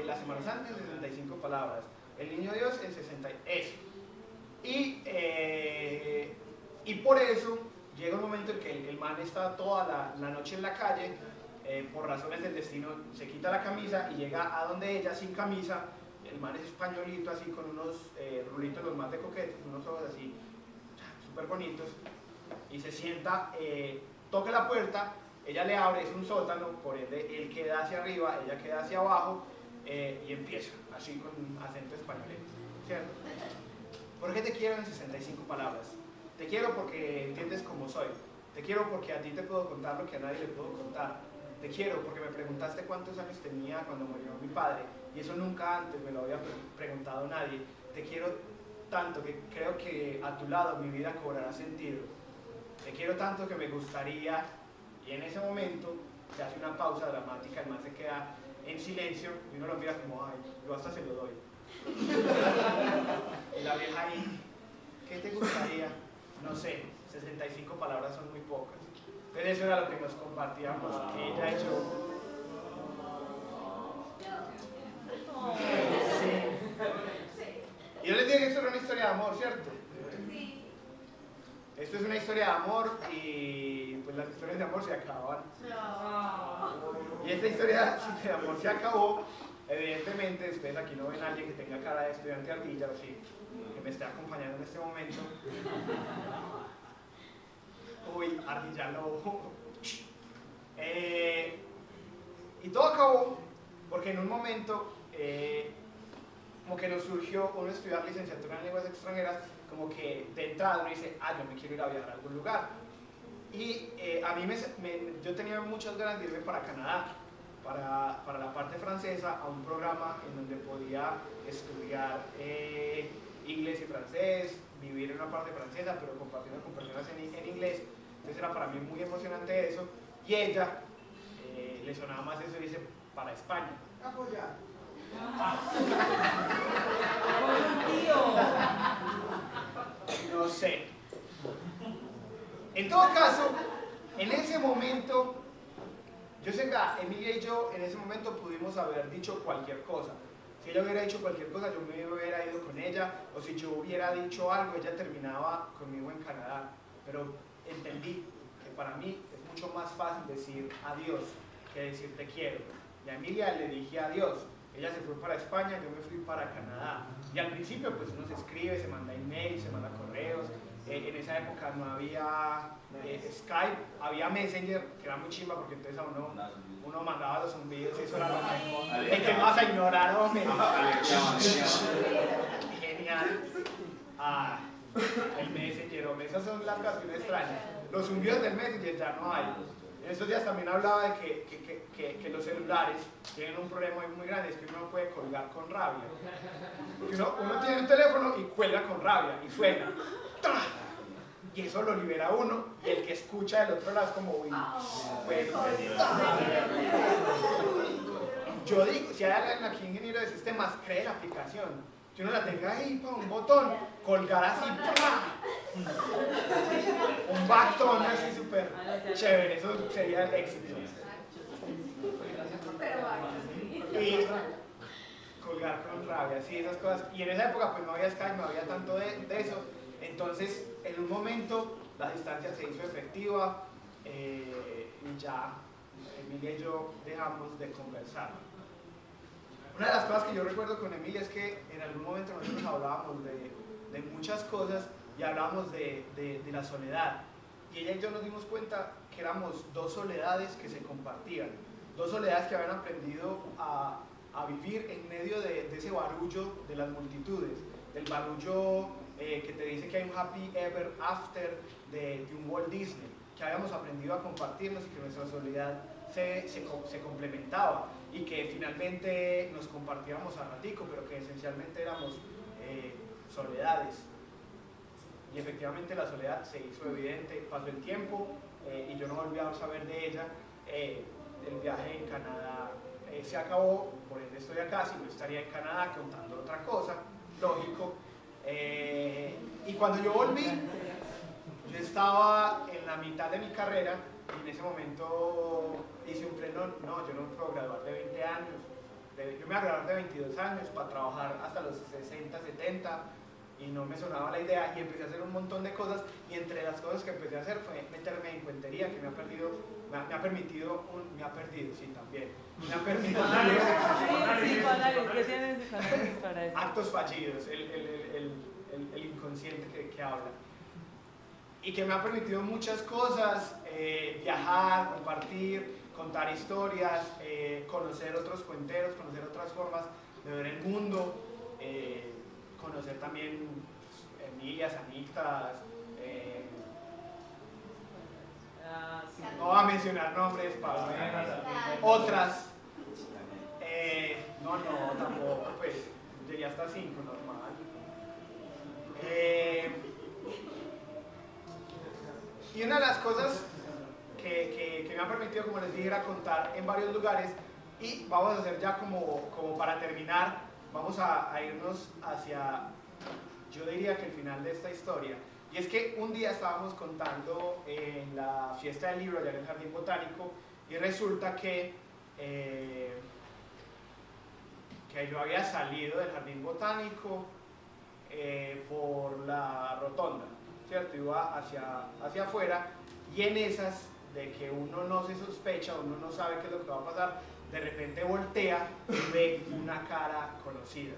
la Semana Santa en 65 palabras, el Niño Dios en 60, eso. Y por eso llega un momento en que el man está toda la noche en la calle, por razones del destino se quita la camisa y llega a donde ella sin camisa. El man es españolito así con unos rulitos los más de coquetos, unos ojos así súper bonitos, y se sienta, toca la puerta, ella le abre, es un sótano, por ende él queda hacia arriba, ella queda hacia abajo, y empieza así con un acento español, ¿cierto? ¿Por qué te quiero en 65 palabras? Te quiero porque entiendes cómo soy, te quiero porque a ti te puedo contar lo que a nadie le puedo contar, te quiero porque me preguntaste cuántos años tenía cuando murió mi padre, y eso nunca antes me lo había preguntado nadie. Te quiero tanto que creo que a tu lado mi vida cobrará sentido. Te quiero tanto que me gustaría, y en ese momento se hace una pausa dramática, el man se queda en silencio y uno lo mira como, ay, yo hasta se lo doy. Y la vieja ahí, ¿qué te gustaría? No sé, 65 palabras son muy pocas. Entonces eso era lo que nos compartíamos, ella y yo. Sí. Y yo les dije que esto era una historia de amor, ¿cierto? Sí. Esto es una historia de amor y pues las historias de amor se acaban. No. Y esta historia de amor se acabó. Evidentemente, ustedes aquí no ven a alguien que tenga cara de estudiante ardilla, o sí, que me esté acompañando en este momento. Uy, ardilla lobo. Y todo acabó porque en un momento, como que nos surgió uno estudiar licenciatura en lenguas extranjeras, como que de entrada uno dice, yo me quiero ir a viajar a algún lugar. Y a mí yo tenía muchas ganas de irme para Canadá, para la parte francesa, a un programa en donde podía estudiar inglés y francés, vivir en una parte francesa, pero compartiendo con personas en inglés. Entonces era para mí muy emocionante eso. Y ella le sonaba más eso y dice, para España. No sé. En todo caso, en ese momento, yo sé que Emilia y yo en ese momento pudimos haber dicho cualquier cosa. Si ella hubiera dicho cualquier cosa, yo me hubiera ido con ella, o si yo hubiera dicho algo, ella terminaba conmigo en Canadá. Pero entendí que para mí es mucho más fácil decir adiós que decir te quiero. Y a Emilia le dije adiós. Ella se fue para España, yo me fui para Canadá. Y al principio pues uno se escribe, se manda emails, se manda correos. En esa época no había Skype, había Messenger, que era muy chimba porque entonces a uno mandaba los zumbidos y eso era lo mejor. ¿De qué vas a ignorar, hombre? Genial. El Messenger, hombre, esas son las cosas que uno extraña. Los zumbidos del Messenger ya no hay. En estos días también hablaba de que los celulares tienen un problema muy grande, es que uno no puede colgar con rabia. Porque uno tiene un teléfono y cuelga con rabia y suena. Y eso lo libera uno y el que escucha del otro lado es como, uy, bueno, yo digo, si hay alguien aquí ingeniero de sistemas, cree la aplicación. Que uno la tenga ahí para un botón, colgar así, un backtone así súper chévere, eso sería el éxito. Y colgar con rabia, sí, esas cosas. Y en esa época pues no había Skype, no había tanto de eso. Entonces, en un momento, la distancia se hizo efectiva y ya Emilia y yo dejamos de conversar. Una de las cosas que yo recuerdo con Emilia es que en algún momento nosotros hablábamos de muchas cosas y hablábamos de la soledad. Y ella y yo nos dimos cuenta que éramos dos soledades que se compartían, dos soledades que habían aprendido a vivir en medio de ese barullo de las multitudes, del barullo que te dice que hay un happy ever after de un Walt Disney, que habíamos aprendido a compartirnos y que nuestra soledad se complementaba y que finalmente nos compartíamos a ratico, pero que esencialmente éramos soledades. Y efectivamente la soledad se hizo evidente, pasó el tiempo y yo no volví a saber de ella. El viaje en Canadá se acabó, por ende estoy acá, si no estaría en Canadá contando otra cosa, lógico. Y cuando yo volví, yo estaba en la mitad de mi carrera y en ese momento hice un freno, no, yo no me puedo graduar de 20 años, yo me voy a graduar de 22 años para trabajar hasta los 60, 70 y no me sonaba la idea y empecé a hacer un montón de cosas y entre las cosas que empecé a hacer fue meterme en cuentería que me ha permitido, sí, también, me ha permitido ¿qué tienes para eso? actos fallidos, el inconsciente que habla. Y que me ha permitido muchas cosas, viajar, compartir, contar historias, conocer otros cuenteros, conocer otras formas de ver el mundo, conocer también Emilias, Anitas, no voy a mencionar nombres, otras, no, tampoco, pues llegué hasta 5, normal. Y una de las cosas que me ha permitido, como les dije, era contar en varios lugares y vamos a hacer ya como para terminar, vamos a irnos hacia, yo diría que el final de esta historia. Y es que un día estábamos contando en la fiesta del libro allá en el Jardín Botánico y resulta que yo había salido del Jardín Botánico por la rotonda, ¿cierto? Iba hacia afuera y en esas de que uno no se sospecha, uno no sabe qué es lo que va a pasar, de repente voltea y ve una cara conocida.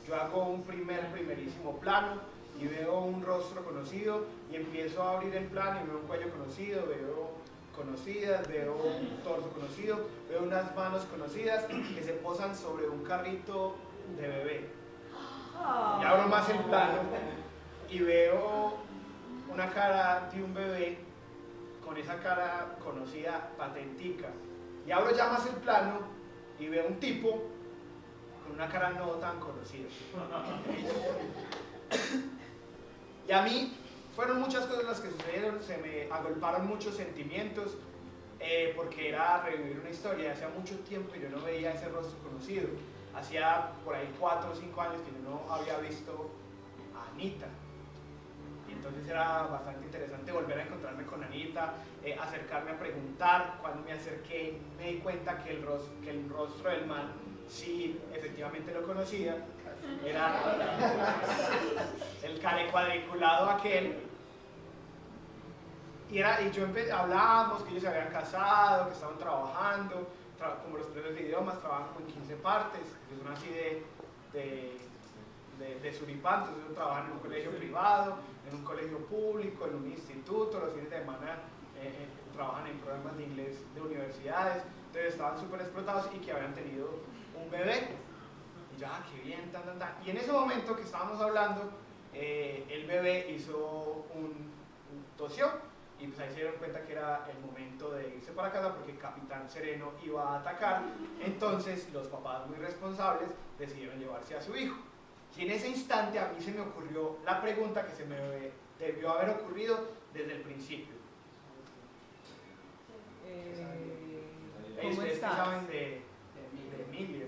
Yo hago un primerísimo plano y veo un rostro conocido y empiezo a abrir el plano y veo un cuello conocido, veo conocidas, veo un torso conocido, veo unas manos conocidas que se posan sobre un carrito de bebé. Y abro más el plano y veo una cara de un bebé con esa cara conocida patentica. Y abro ya más el plano y veo un tipo con una cara no tan conocida. Y a mí fueron muchas cosas las que sucedieron, se me agolparon muchos sentimientos, porque era revivir una historia. Hacía mucho tiempo que yo no veía ese rostro conocido. Hacía por ahí 4 o 5 años que yo no había visto a Anita. Y entonces era bastante interesante volver a encontrarme con Anita, acercarme a preguntar. Cuando me acerqué me di cuenta que el rostro del man sí efectivamente lo conocía. Era el care cuadriculado aquel. Y yo hablábamos que ellos se habían casado, que estaban trabajando, como los profesores de idiomas, trabajan como en 15 partes, que son así de Suripán, entonces ellos trabajan en un colegio privado, en un colegio público, en un instituto, los fines de semana trabajan en programas de inglés de universidades, entonces estaban súper explotados y que habían tenido un bebé. Y ya, qué bien, tan. Y en ese momento que estábamos hablando, el bebé hizo tosió. Y pues ahí se dieron cuenta que era el momento de irse para casa porque el Capitán Sereno iba a atacar. Entonces los papás muy responsables decidieron llevarse a su hijo. Y en ese instante a mí se me ocurrió la pregunta que se me debió haber ocurrido desde el principio. Ustedes que saben de Emilia.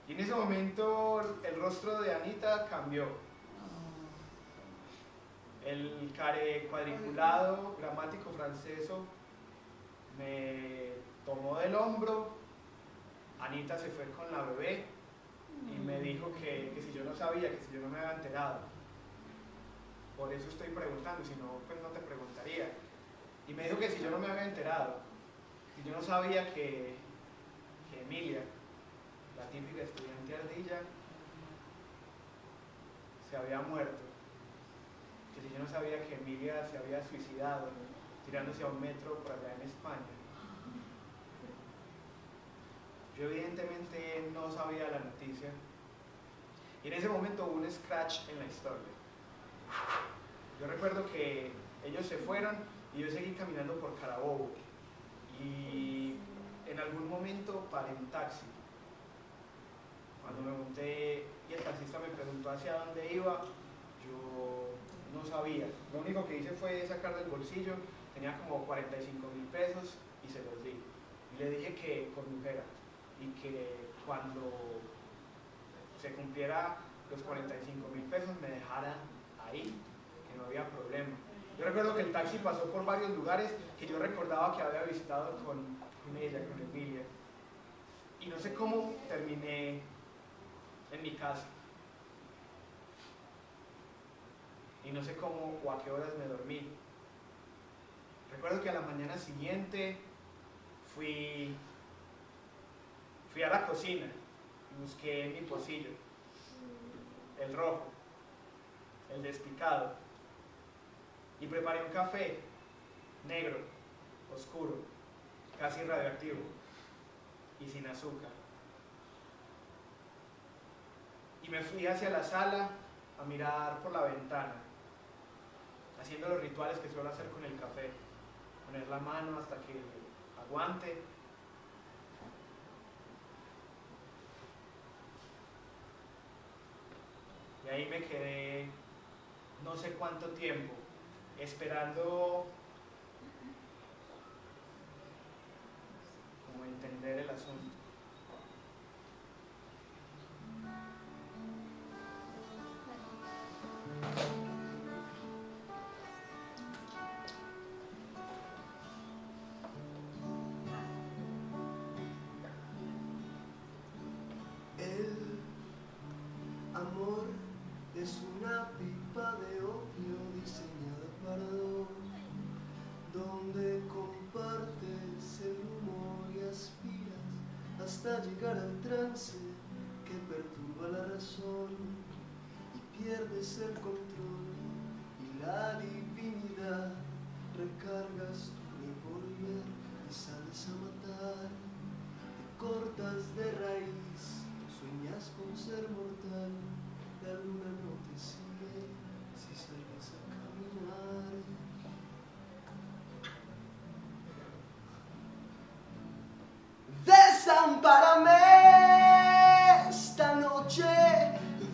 Y en ese momento el rostro de Anita cambió. El care cuadriculado, gramático franceso, me tomó del hombro. Anita se fue con la bebé y me dijo que si yo no sabía, que si yo no me había enterado. Por eso estoy preguntando, si no, pues no te preguntaría. Y me dijo que si yo no me había enterado, si yo no sabía que Emilia, la típica estudiante ardilla, se había muerto. Que si yo no sabía que Emilia se había suicidado tirándose a un metro por allá en España. Yo evidentemente no sabía la noticia. Y en ese momento hubo un scratch en la historia. Yo recuerdo que ellos se fueron y yo seguí caminando por Carabobo. Y en algún momento paré un taxi. Cuando me monté y el taxista me preguntó hacia dónde iba, yo no sabía. Lo único que hice fue sacar del bolsillo, tenía como 45.000 pesos y se los di. Y le dije que condujera y que cuando se cumpliera los 45.000 pesos me dejara ahí, que no había problema. Yo recuerdo que el taxi pasó por varios lugares que yo recordaba que había visitado con ella, con Emilia. Y no sé cómo terminé en mi casa. Y no sé cómo o a qué horas me dormí. Recuerdo que a la mañana siguiente fui a la cocina y busqué mi pocillo, el rojo, el despicado, y preparé un café negro, oscuro, casi radioactivo y sin azúcar. Y me fui hacia la sala a mirar por la ventana, haciendo los rituales que suelo hacer con el café, poner la mano hasta que aguante. Y ahí me quedé no sé cuánto tiempo, esperando como entender el asunto. El amor es una pipa de opio diseñada para dos. hasta llegar al trance que perturba la razón y pierdes el control y la divinidad. Recargas tu revólver y sales a matar. Te cortas de raíz, sueñas con ser mortal. La luna no te sigue si sales a caminar. Desampárame esta noche,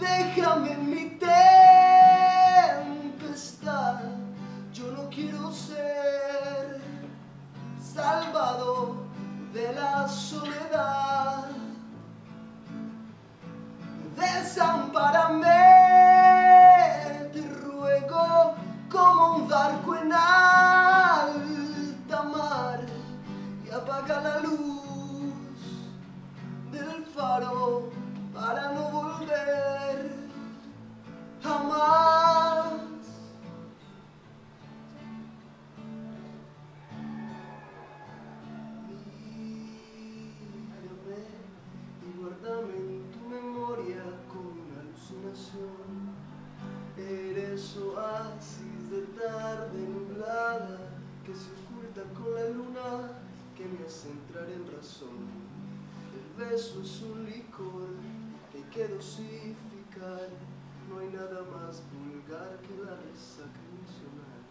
déjame en mi tempestad. Yo no quiero ser salvado de la soledad. Desampárame, te ruego, como un barco en alta mar, y apaga la luz del faro para no volver jamás. Mírame y guárdame en tu memoria como una alucinación. Eres oasis de tarde nublada que se oculta con la luna, que me hace entrar en razón. El beso es un licor que hay que dosificar. No hay nada más vulgar que la resaca emocional.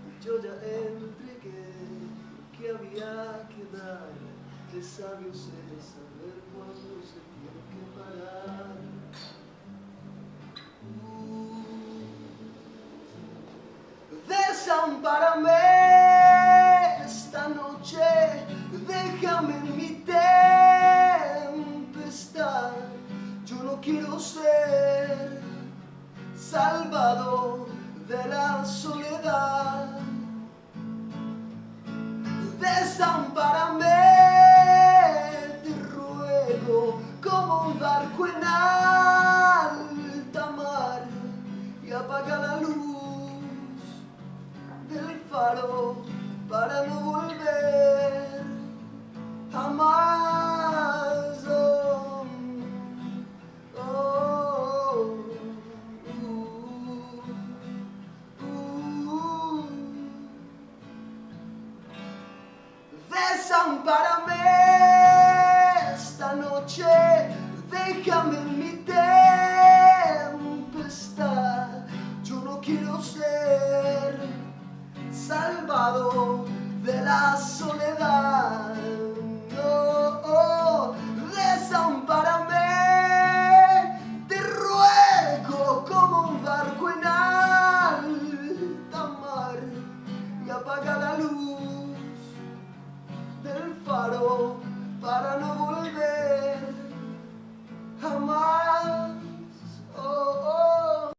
Y yo ya entregué lo que había que dar. Qué sabio será saber cuándo se tiene que parar. Desampárame esta noche, déjame en mi tempestad. Yo no quiero ser salvado de la soledad. Desampárame, te ruego, como un barco en alta mar, y apaga la luz del faro para no volver jamás. Oh, oh, Desampárame esta noche, déjame en mi tempestad. Yo no quiero ser salvado de la soledad. Oh, oh, desampárame, te ruego, como un barco en alta mar, y apaga la luz del faro para no volver jamás. Oh, oh.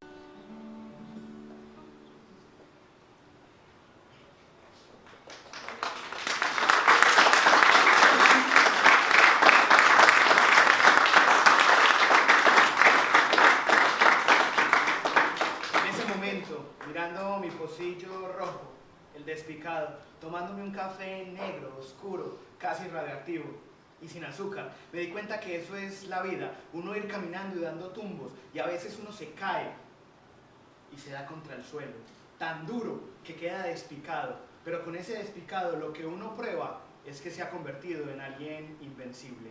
En ese momento, mirando mi pocillo rojo, el despicado, tomándome un café negro, oscuro, casi radioactivo y sin azúcar, me di cuenta que eso es la vida, uno ir caminando y dando tumbos, y a veces uno se cae y se da contra el suelo, tan duro que queda despicado, pero con ese despicado lo que uno prueba es que se ha convertido en alguien invencible.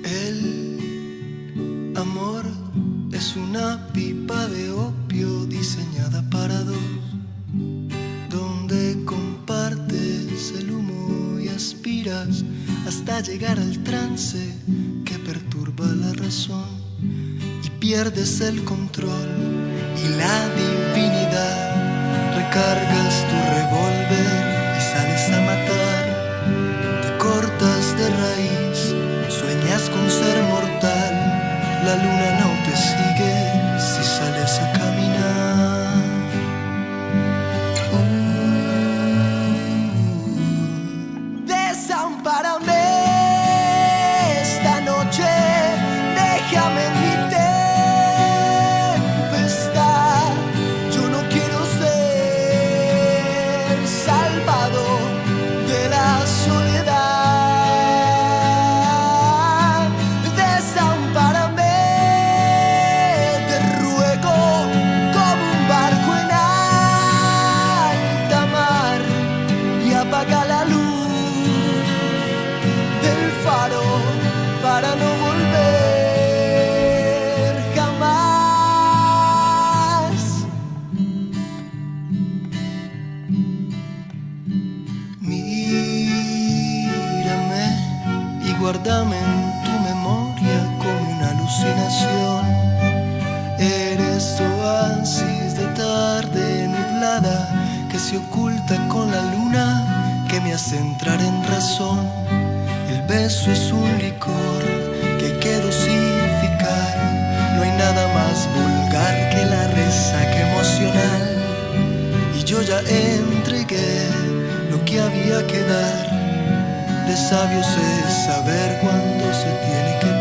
El amor es una pipa de opio diseñada para dos, donde compartes el humo y aspiras hasta llegar al trance que perturba la razón y pierdes el control y la divinidad. Recargas tu revólver y sales a matar. Te cortas de raíz, sueñas con ser mortal. La luna no te sigue si sales a caminar. Desampárame esta noche, déjame en mi tempestad. Yo no quiero ser salvado de la soledad. Desampárame, te ruego, como un barco en alta mar, y apaga la luz del faro para no volver jamás. Mírame y guárdame en tu memoria como una alucinación. Eres oasis de tarde nublada que se oculta con la luna, que me hace entrar en razón. El beso es un licor que hay que dosificar. No hay nada más vulgar que la resaca emocional. Y yo ya entregué lo que había que dar. De sabios es saber cuándo se tiene que